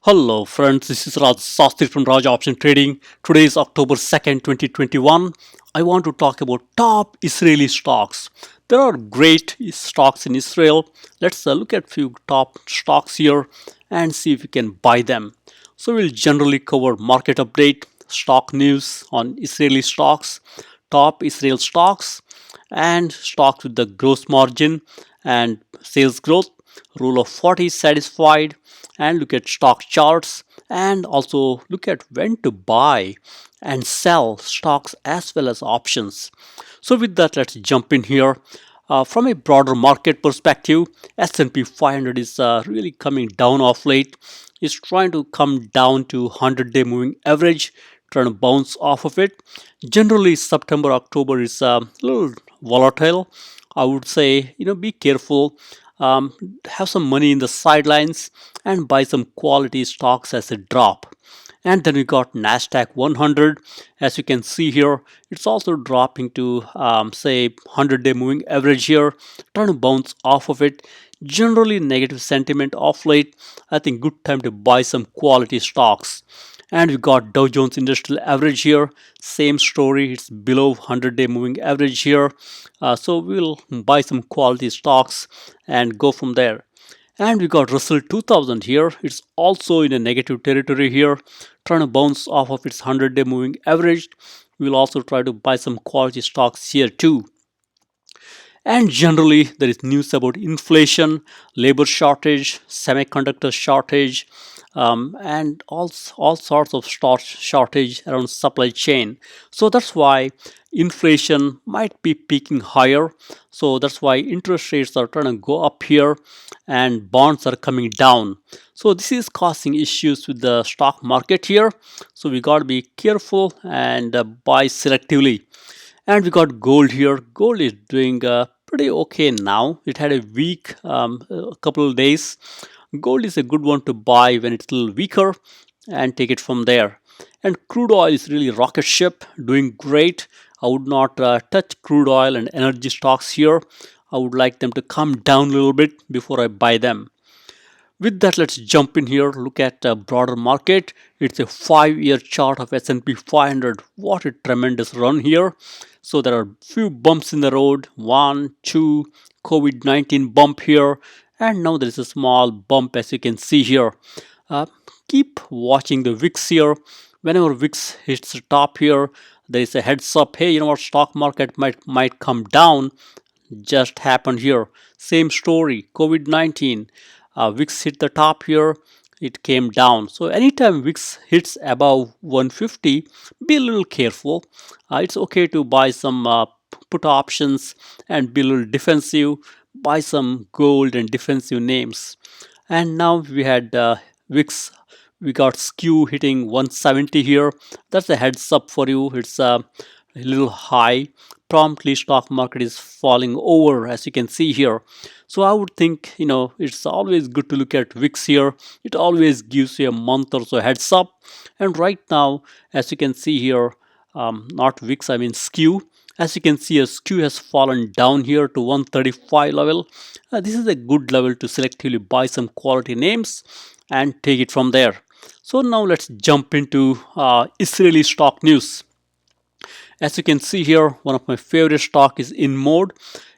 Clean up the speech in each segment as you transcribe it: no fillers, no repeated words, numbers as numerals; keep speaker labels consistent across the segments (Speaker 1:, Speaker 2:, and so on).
Speaker 1: Hello friends, this is Raj Sastri from Raj Option Trading. Today is October 2nd, 2021. I want to talk about top Israeli stocks. There are great stocks in Israel. Let's look at few top stocks here and see if we can buy them. So we'll generally cover market update, stock news on Israeli stocks, top Israel stocks, and stocks with the gross margin and sales growth, rule of 40 satisfied, and look at stock charts and also look at when to buy and sell stocks as well as options. So with that, let's jump in here. From a broader market perspective, S&P 500 is really coming down off late. It's trying to come down to 100-day moving average, trying to bounce off of it. Generally, September, October is a little volatile. I would say, be careful. Um, have some money in the sidelines and buy some quality stocks as a drop. And then we got Nasdaq 100. As you can see here, it's also dropping to say 100-day moving average here, trying to bounce off of it. Generally negative sentiment off late. I think good time to buy some quality stocks. And we got Dow Jones Industrial Average here. Same story. It's below 100-day moving average here. So we'll buy some quality stocks and go from there. And we got Russell 2000 here. It's also in a negative territory here, trying to bounce off of its 100-day moving average. We'll also try to buy some quality stocks here too. And generally, there is news about inflation, labor shortage, semiconductor shortage, and all sorts of shortage around supply chain. So that's why inflation might be peaking higher. So that's why interest rates are trying to go up here and bonds are coming down. So this is causing issues with the stock market here. So we got to be careful and buy selectively. And we got gold here. Gold is doing pretty okay now. It had a weak a couple of days. Gold is a good one to buy when it's a little weaker and take it from there. And crude oil is really rocket ship, doing great. I would not touch crude oil and energy stocks here. I would like them to come down a little bit before I buy them. With that, let's jump in here, look at a broader market. It's a 5-year chart of S&P 500. What a tremendous run here. So there are few bumps in the road. 1, 2, COVID-19 bump here. And now there is a small bump as you can see here. Keep watching the VIX here. Whenever VIX hits the top here, there is a heads up. Hey, you know what? Stock market might come down. Just happened here. Same story. COVID-19. VIX hit the top here, it came down. So anytime VIX hits above 150, be a little careful. It's okay to buy some put options and be a little defensive, buy some gold and defensive names. And now we had VIX, we got skew hitting 170 here. That's a heads up for you. It's a little high. Promptly stock market is falling over as you can see here. So I would think, it's always good to look at VIX here. It always gives you a month or so heads up. And right now, as you can see here, not VIX, I mean skew. As you can see, a skew has fallen down here to 135 level. This is a good level to selectively buy some quality names and take it from there. So now let's jump into Israeli stock news. As you can see here, one of my favorite stock is INMode.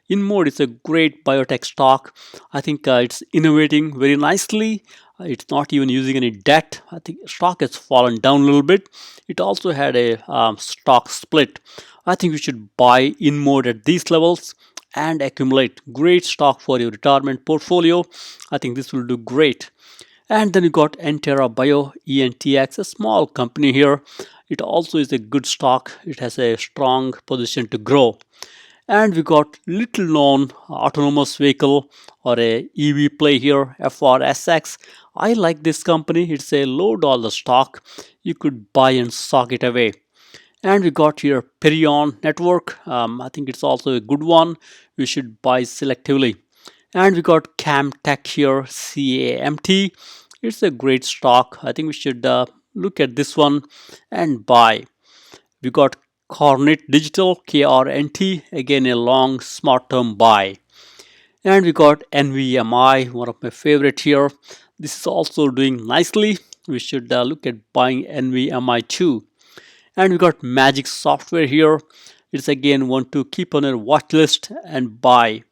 Speaker 1: INMode is a great biotech stock. I think it's innovating very nicely. It's not even using any debt. I think stock has fallen down a little bit. It also had a stock split. I think you should buy INMode at these levels and accumulate. Great stock for your retirement portfolio. I think this will do great. And then you got Entera Bio, ENTX, a small company here. It also is a good stock. It has a strong position to grow. And we got little known autonomous vehicle or a EV play here, FRSX. I like this company. It's a low dollar stock. You could buy and sock it away. And we got here Perion network. I think it's also a good one. We should buy selectively. And we got CAMTech here, CAMT. It's a great stock. I think we should look at this one and buy. We got Kornit Digital, KRNT, again a long smart term buy. And we got NVMI, one of my favorite here. This is also doing nicely. we should look at buying NVMI too. And we got Magic Software here. It's again one to keep on your watch list and buy.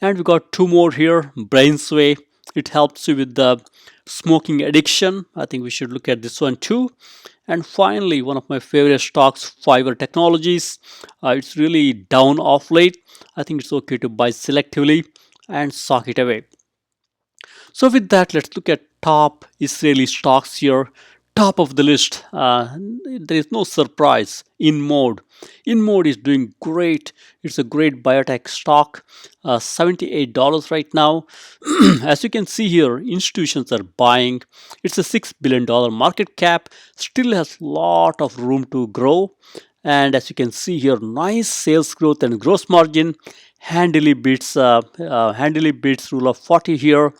Speaker 1: And we got two more here. Brainsway, it helps you with the smoking addiction. I think we should look at this one too. And finally, one of my favorite stocks, Fiverr Technologies. It's really down off late. I think it's okay to buy selectively and sock it away. So with that, let's look at top Israeli stocks here. Top of the list, there is no surprise. InMode. InMode is doing great. It's a great biotech stock. $78 right now. As you can see here, institutions are buying. It's a $6 billion market cap. Still has lot of room to grow. And as you can see here, nice sales growth and gross margin. Handily beats rule of 40 here.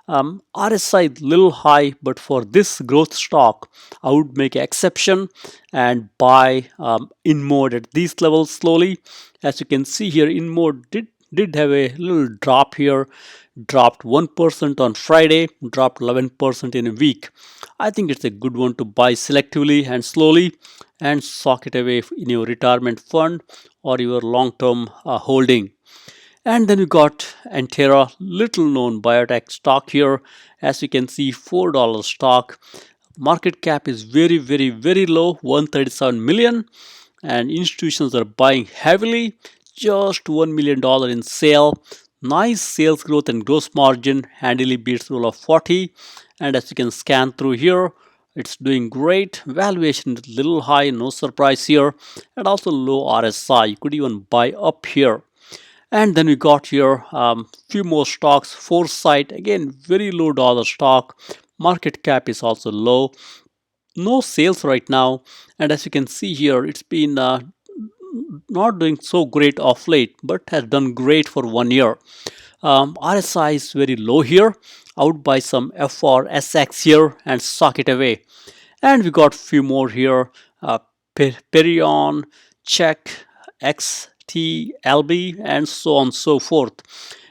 Speaker 1: RSI little high, but for this growth stock, I would make an exception and buy InMode at these levels slowly. As you can see here, InMode did have a little drop here, dropped 1% on Friday, dropped 11% in a week. I think it's a good one to buy selectively and slowly and sock it away in your retirement fund or your long-term holding. And then we got Entera, little known biotech stock here. As you can see, $4 stock. Market cap is very low, 137 million. And institutions are buying heavily, just $1 million in sale. Nice sales growth and gross margin, handily beats rule of 40. And as you can scan through here, it's doing great. Valuation is little high, no surprise here. And also low RSI, you could even buy up here. And then we got here few more stocks. Foresight, again, very low dollar stock. Market cap is also low. No sales right now. And as you can see here, it's been not doing so great of late, but has done great for 1 year. RSI is very low here. I would buy some FRSX here and sock it away. And we got few more here. Perion, check, XTLB, and so on and so forth.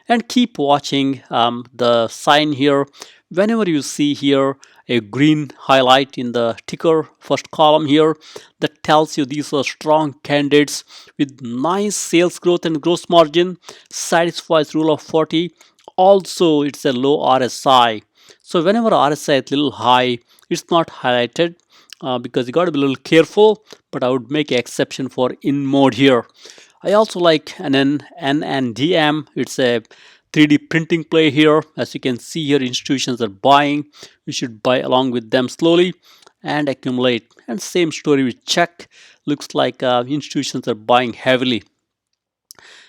Speaker 1: And keep watching the sign here. Whenever you see here a green highlight in the ticker first column here, that tells you these are strong candidates with nice sales growth and gross margin, satisfies rule of 40. Also, it's a low RSI. So whenever RSI is a little high, it's not highlighted because you got to be a little careful, but I would make an exception for InMode here. I also like NNDM. It's a 3D printing play here. As you can see here, institutions are buying. We should buy along with them slowly and accumulate. And same story with check. Looks like institutions are buying heavily.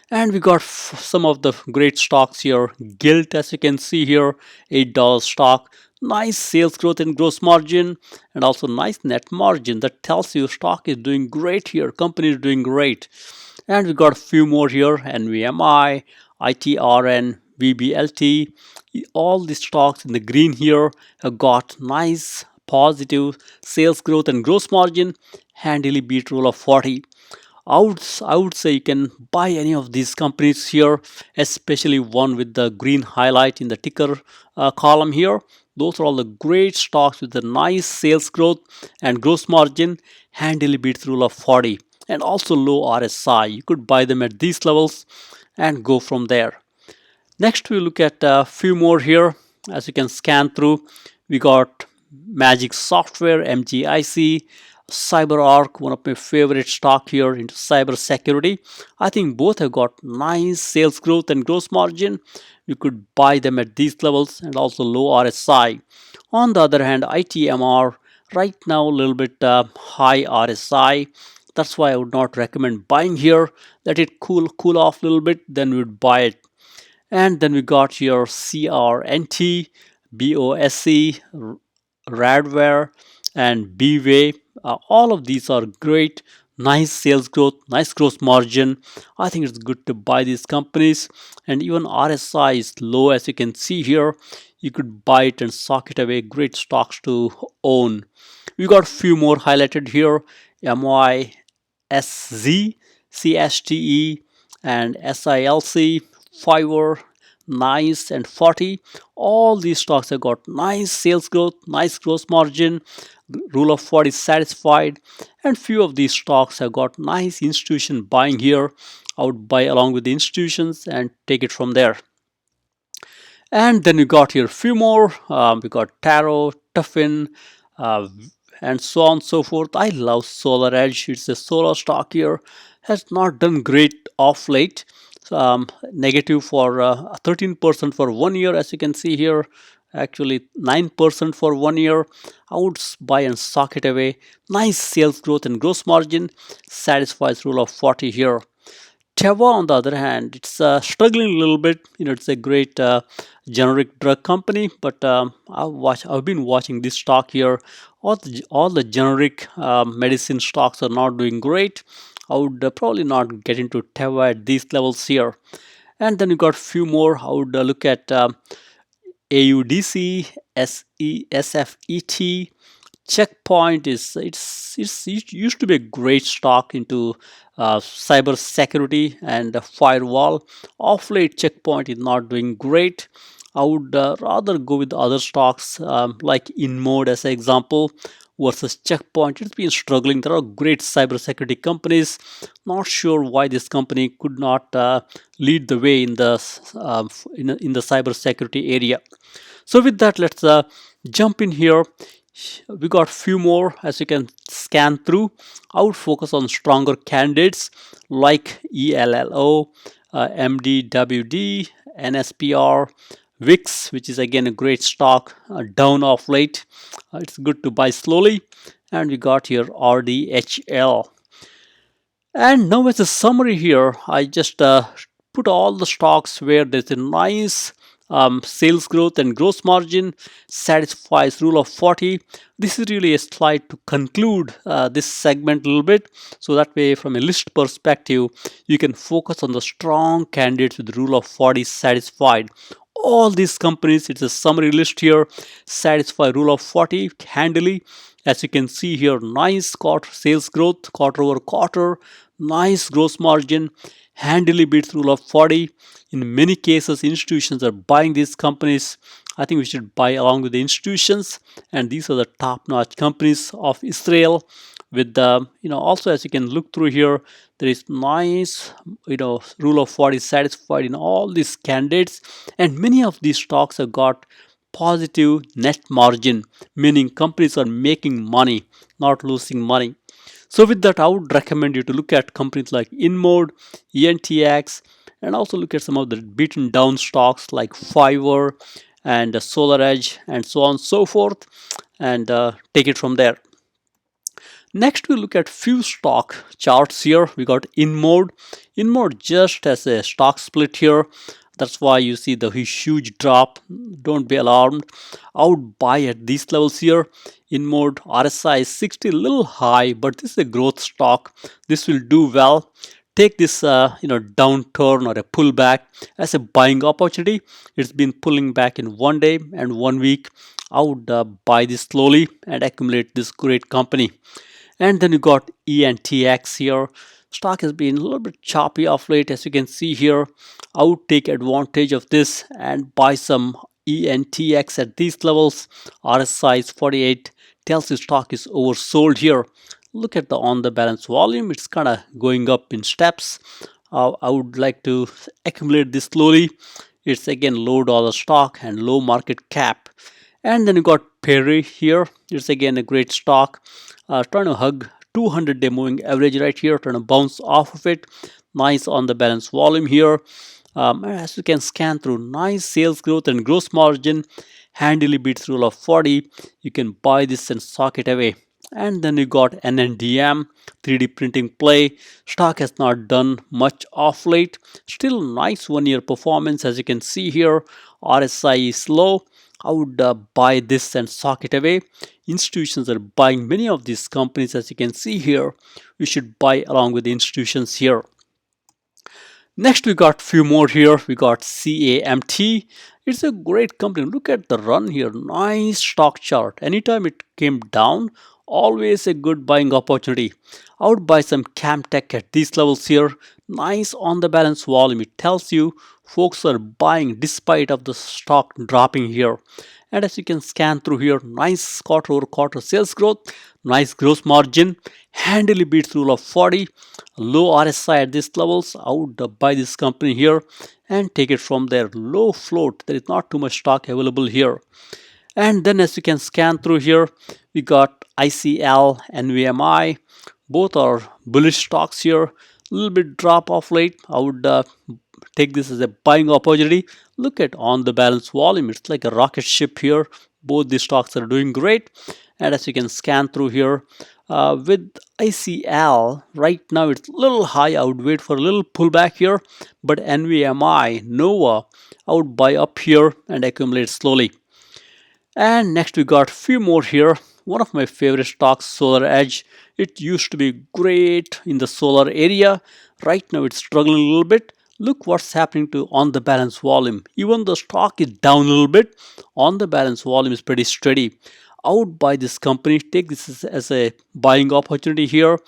Speaker 1: And we got some of the great stocks here. Gilt, as you can see here, $8 stock. Nice sales growth and gross margin, and also nice net margin. That tells you stock is doing great here. Company is doing great. And we got a few more here. NVMI, ITRN, VBLT. All the stocks in the green here have got nice positive sales growth and gross margin. Handily beat rule of 40. I would say you can buy any of these companies here, especially one with the green highlight in the ticker column here. Those are all the great stocks with the nice sales growth and gross margin, handily beats rule of 40, and also low RSI. You could buy them at these levels and go from there. Next, we look at a few more here. As you can scan through, we got Magic Software, MGIC, CyberArk, one of my favorite stock here into cyber security. I think both have got nice sales growth and gross margin. You could buy them at these levels and also low RSI. On the other hand, ITMR right now a little bit high RSI. That's why I would not recommend buying here. Let it cool off a little bit, then we would buy it. And then we got here CRNT, BOSE, Radware, and BWay. All of these are great, nice sales growth, nice gross margin. I think it's good to buy these companies, and even RSI is low, as you can see here. You could buy it and sock it away. Great stocks to own. We got a few more highlighted here: MYSZ, CSTE, and SILC, Fiverr, nice, and 40. All these stocks have got nice sales growth, nice gross margin, rule of 40 satisfied, and few of these stocks have got nice institution buying here. I would buy along with the institutions and take it from there. And then we got here a few more. We got Taro, Tuffin, uh, and so on and so forth. I love Solar Edge. It's a solar stock here. Has not done great off late. Negative for 13% for 1 year, as you can see here. Actually, 9% for 1 year. I would buy and sock it away. Nice sales growth and gross margin. Satisfies rule of 40 here. Teva, on the other hand, it's struggling a little bit. It's a great generic drug company, but I've been watching this stock here. All the generic medicine stocks are not doing great. I would probably not get into Teva at these levels here. And then you got few more. I would look at AUDC, SFET. Checkpoint it used to be a great stock into cyber security and firewall. Off late, Checkpoint is not doing great. I would rather go with other stocks like InMode as an example versus Checkpoint. It's been struggling. There are great cybersecurity companies. Not sure why this company could not lead the way in the cybersecurity area. So with that, let's jump in here. We got few more as you can scan through. I would focus on stronger candidates like ELLO, MDWD, NSPR, VIX, which is again a great stock, down off late. It's good to buy slowly. And we got here RDHL. And now as a summary here, I just put all the stocks where there's a nice sales growth and gross margin, satisfies rule of 40. This is really a slide to conclude this segment a little bit, so that way from a list perspective you can focus on the strong candidates with rule of 40 satisfied. All these companies, it's a summary list here, satisfy rule of 40 handily. As you can see here, nice quarter sales growth quarter over quarter, nice gross margin, handily beats rule of 40. In many cases, institutions are buying these companies. I think we should buy along with the institutions, and these are the top-notch companies of Israel. With the also, as you can look through here, there is nice rule of 40 satisfied in all these candidates, and many of these stocks have got positive net margin, meaning companies are making money, not losing money. So with that, I would recommend you to look at companies like InMode, ENTX, and also look at some of the beaten down stocks like Fiverr and Solar Edge and so on and so forth, and take it from there. Next, we look at few stock charts here. We got InMode. InMode just has a stock split here. That's why you see the huge drop. Don't be alarmed. I would buy at these levels here. InMode RSI is 60, a little high, but this is a growth stock. This will do well. Take this downturn or a pullback as a buying opportunity. It's been pulling back in 1 day and 1 week. I would buy this slowly and accumulate this great company. And then you got ENTX here. Stock has been a little bit choppy of late, as you can see here. I would take advantage of this and buy some ENTX at these levels. RSI is 48, tells you stock is oversold here. Look at the on the balance volume, it's kind of going up in steps. I would like to accumulate this slowly. It's again low dollar stock and low market cap. And then you got PERI here. It's again a great stock, trying to hug 200-day moving average right here, trying to bounce off of it. Nice on the balance volume here. As you can scan through, nice sales growth and gross margin, handily beats rule of 40. You can buy this and sock it away. And then you got NNDM 3D printing play. Stock has not done much off late. Still nice 1 year performance, as you can see here. RSI is low. I would buy this and sock it away. Institutions are buying many of these companies, as you can see here. We should buy along with the institutions here. Next, we got few more here. We got CAMT. It's a great company. Look at the run here. Nice stock chart. Anytime it came down, always a good buying opportunity. I would buy some CAMTech at these levels here. Nice on the balance volume. It tells you folks are buying despite of the stock dropping here. And as you can scan through here, nice quarter over quarter sales growth, nice gross margin, handily beats rule of 40, low RSI at these levels. I would buy this company here and take it from there. Low float, there is not too much stock available here. And then as you can scan through here, we got ICL, NVMI, both are bullish stocks here. A little bit drop off late. I would take this as a buying opportunity. Look at on the balance volume. It's like a rocket ship here. Both these stocks are doing great. And as you can scan through here, with ICL, right now it's a little high. I would wait for a little pullback here. But NVMI, Nova, I would buy up here and accumulate slowly. And next we got few more here. One of my favorite stocks, Solar Edge. It used to be great in the solar area. Right now it's struggling a little bit. Look what's happening to on the balance volume. Even the stock is down a little bit, on the balance volume is pretty steady. I would buy this company, take this as a buying opportunity here.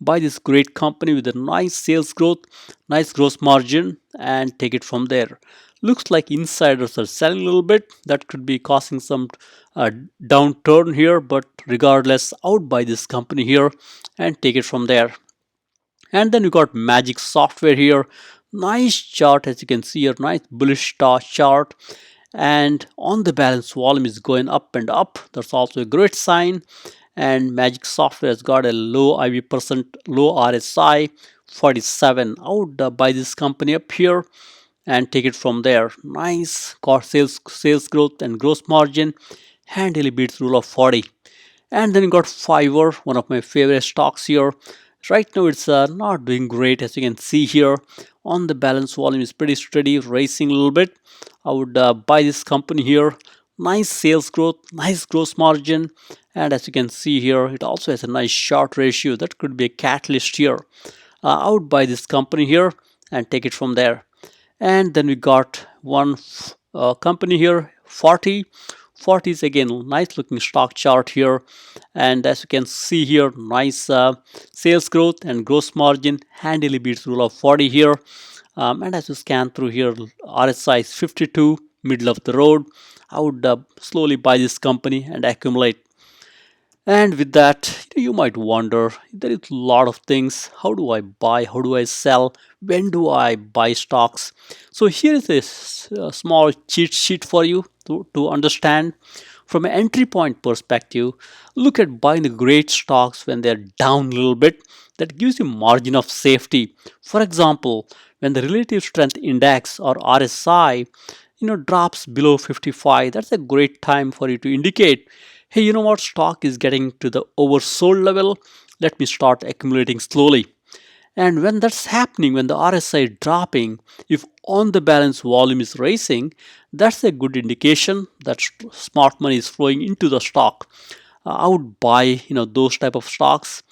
Speaker 1: Buy this great company with a nice sales growth, nice gross margin, and take it from there. Looks like insiders are selling a little bit. That could be causing some downturn here, but regardless, I would buy this company here and take it from there. And then we got Magic Software here. Nice chart, as you can see here, nice bullish chart. And on the balance volume is going up and up. That's also a great sign. And Magic Software has got a low IV percent, low RSI, 47. I would buy this company up here and take it from there. Nice core sales growth and gross margin, handily beats rule of 40. And then you got Fiverr, one of my favorite stocks here. Right now it's not doing great, as you can see here. On the balance volume is pretty steady, racing a little bit. I would buy this company here. Nice sales growth, nice gross margin, and as you can see here, it also has a nice short ratio. That could be a catalyst here. I would buy this company here and take it from there. And then we got one company here, 40. 40 is again nice looking stock chart here, and as you can see here, nice sales growth and gross margin, handily beats rule of 40 here. And as you scan through here, RSI is 52, middle of the road. I would slowly buy this company and accumulate. And with that, you might wonder, there is a lot of things. How do I buy? How do I sell? When do I buy stocks? So here is a small cheat sheet for you to understand. From an entry point perspective, look at buying the great stocks when they're down a little bit. That gives you margin of safety. For example, when the relative strength index or RSI drops below 55, that's a great time for you to indicate, hey, you know what, stock is getting to the oversold level. Let me start accumulating slowly. And when that's happening, when the RSI is dropping, if on the balance volume is racing, that's a good indication that smart money is flowing into the stock. I would buy those type of stocks.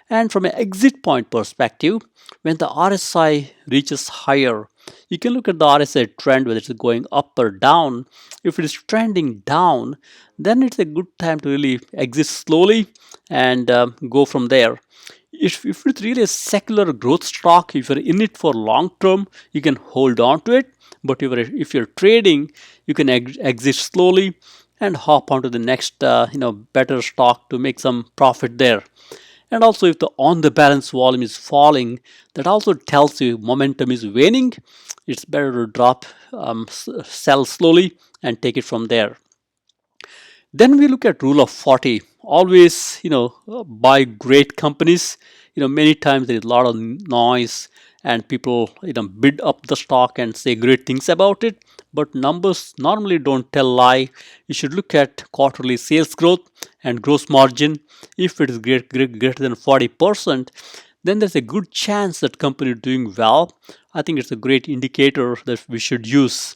Speaker 1: And from an exit point perspective, when the RSI reaches higher, you can look at the RSI trend, whether it's going up or down. If it is trending down, then it's a good time to really exit slowly and go from there. If it's really a secular growth stock, if you're in it for long term, you can hold on to it. But if you're trading, you can exit slowly and hop onto the next better stock to make some profit there. And also, if the on the balance volume is falling, that also tells you momentum is waning. It's better to drop, sell slowly and take it from there. Then we look at rule of 40. Always, buy great companies. Many times there is a lot of noise and people, bid up the stock and say great things about it. But numbers normally don't tell lie. You should look at quarterly sales growth and gross margin. If it is greater than 40%, then there's a good chance that company is doing well. I think it's a great indicator that we should use.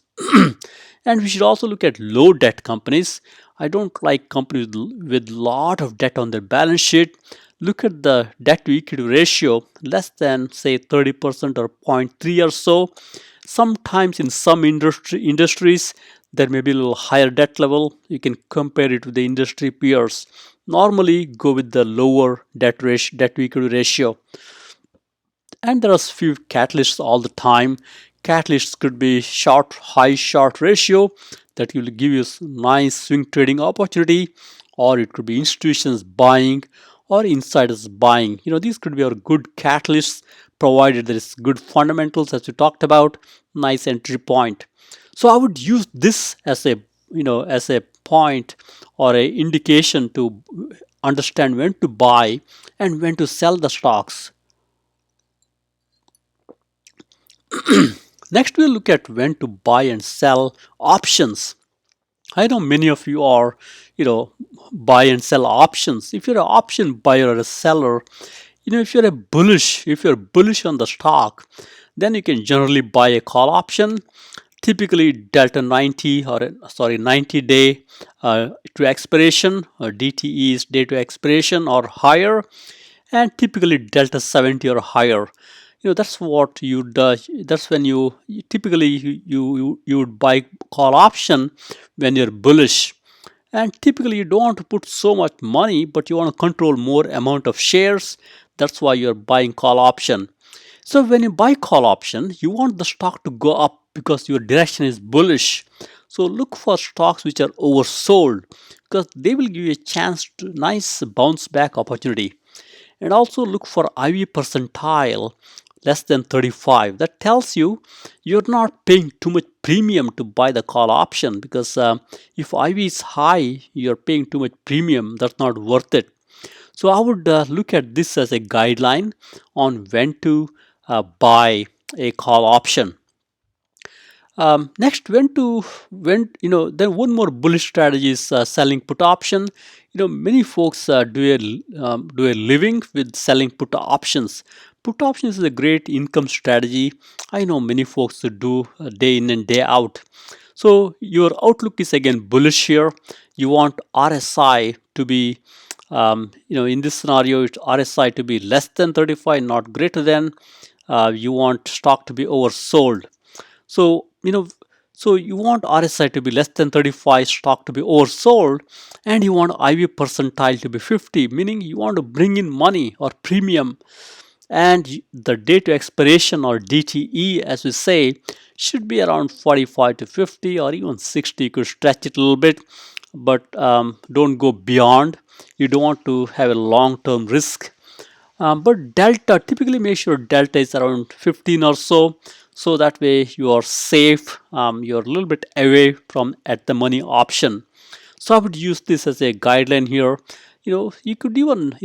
Speaker 1: And we should also look at low debt companies. I don't like companies with lot of debt on their balance sheet. Look at the debt to equity ratio, less than say 30% or 0.3 or so. Sometimes in some industries, there may be a little higher debt level. You can compare it with the industry peers. Normally, go with the lower debt to equity ratio. And there are few catalysts all the time. Catalysts could be high short ratio that will give you nice swing trading opportunity, or it could be institutions buying or insiders buying. These could be our good catalysts, provided there is good fundamentals as we talked about, nice entry point. So I would use this as a as a point or a indication to understand when to buy and when to sell the stocks. Next, we'll look at when to buy and sell options. I know many of you are, buy and sell options. If you're an option buyer or a seller, if you're bullish on the stock, then you can generally buy a call option. Typically, delta 90 90 day to expiration, or DTE is day to expiration or higher, and typically delta 70 or higher. That's what you do. That's when you typically you would buy call option when you're bullish, and typically you don't want to put so much money, but you want to control more amount of shares. That's why you're buying call option. So when you buy call option, you want the stock to go up because your direction is bullish. So look for stocks which are oversold, because they will give you a chance to nice bounce back opportunity. And also look for IV percentile less than 35. That tells you you're not paying too much premium to buy the call option, because if IV is high, you're paying too much premium. That's not worth it. So I would look at this as a guideline on when to buy a call option. Next, then one more bullish strategy is selling put option. Many folks do a living with selling put options. Put options is a great income strategy. I know many folks do day in and day out. So your outlook is again bullish here. You want RSI to be, in this scenario, it's RSI to be less than 35, not greater than. You want stock to be oversold. So, so you want RSI to be less than 35, stock to be oversold, and you want IV percentile to be 50, meaning you want to bring in money or premium, and the day to expiration or DTE, as we say, should be around 45 to 50 or even 60. You could stretch it a little bit, but don't go beyond. You don't want to have a long-term risk. But delta, typically make sure delta is around 15 or so that way you are safe. You're a little bit away from at the money option. So I would use this as a guideline here. You could even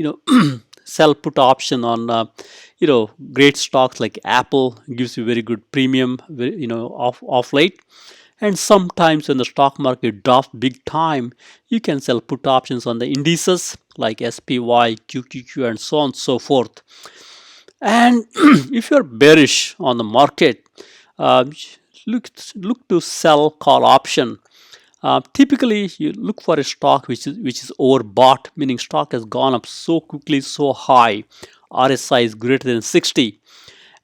Speaker 1: sell put option on great stocks like Apple, gives you very good premium off late. And sometimes when the stock market drops big time, you can sell put options on the indices like SPY, QQQ, and so on and so forth. And if you're bearish on the market, look to sell call option. Typically, you look for a stock which is overbought, meaning stock has gone up so quickly, so high. RSI is greater than 60,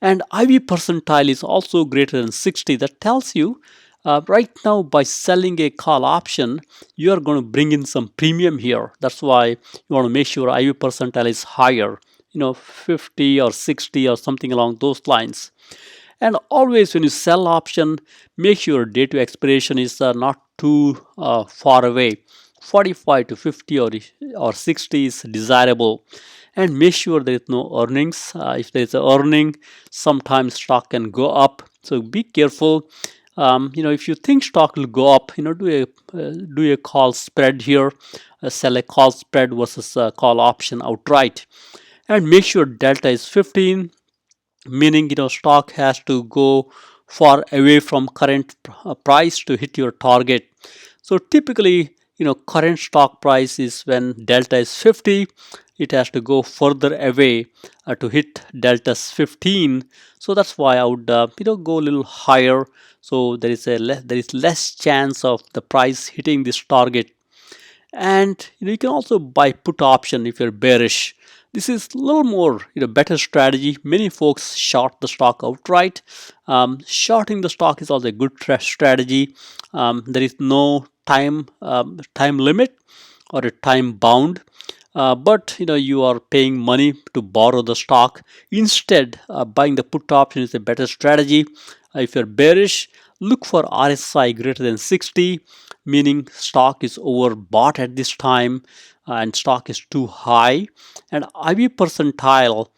Speaker 1: and IV percentile is also greater than 60. That tells you right now by selling a call option, you are going to bring in some premium here. That's why you want to make sure IV percentile is higher, 50 or 60 or something along those lines. And always when you sell option, make sure day to expiration is not too far away. 45 to 50 or 60 is desirable. And make sure there is no earnings. If there is an earning, sometimes stock can go up. So be careful. If you think stock will go up, do a call spread here. Sell a call spread versus a call option outright. And make sure delta is 15, meaning stock has to go far away from current price to hit your target. So typically current stock price is when delta is 50, it has to go further away to hit delta 15. So that's why I would go a little higher, so there is less chance of the price hitting this target. And you can also buy put option if you're bearish. This is a little more better strategy. Many folks short the stock outright. Shorting the stock is also a good strategy. There is no time limit or a time bound. but you are paying money to borrow the stock. Instead, buying the put option is a better strategy. If you're bearish, look for RSI greater than 60, meaning stock is overbought at this time and stock is too high. And IV percentile,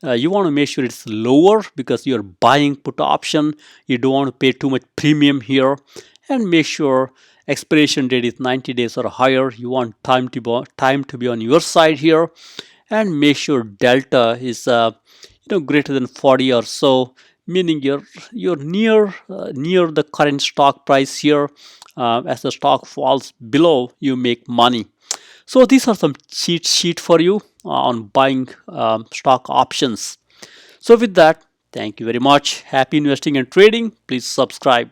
Speaker 1: you want to make sure it's lower because you're buying put option. You don't want to pay too much premium here, and make sure expiration date is 90 days or higher. You want time to be on your side here, and make sure delta is greater than 40 or so, meaning you're near the current stock price here. As the stock falls below, you make money. So these are some cheat sheet for you on buying stock options. So with that, thank you very much. Happy investing and trading. Please subscribe.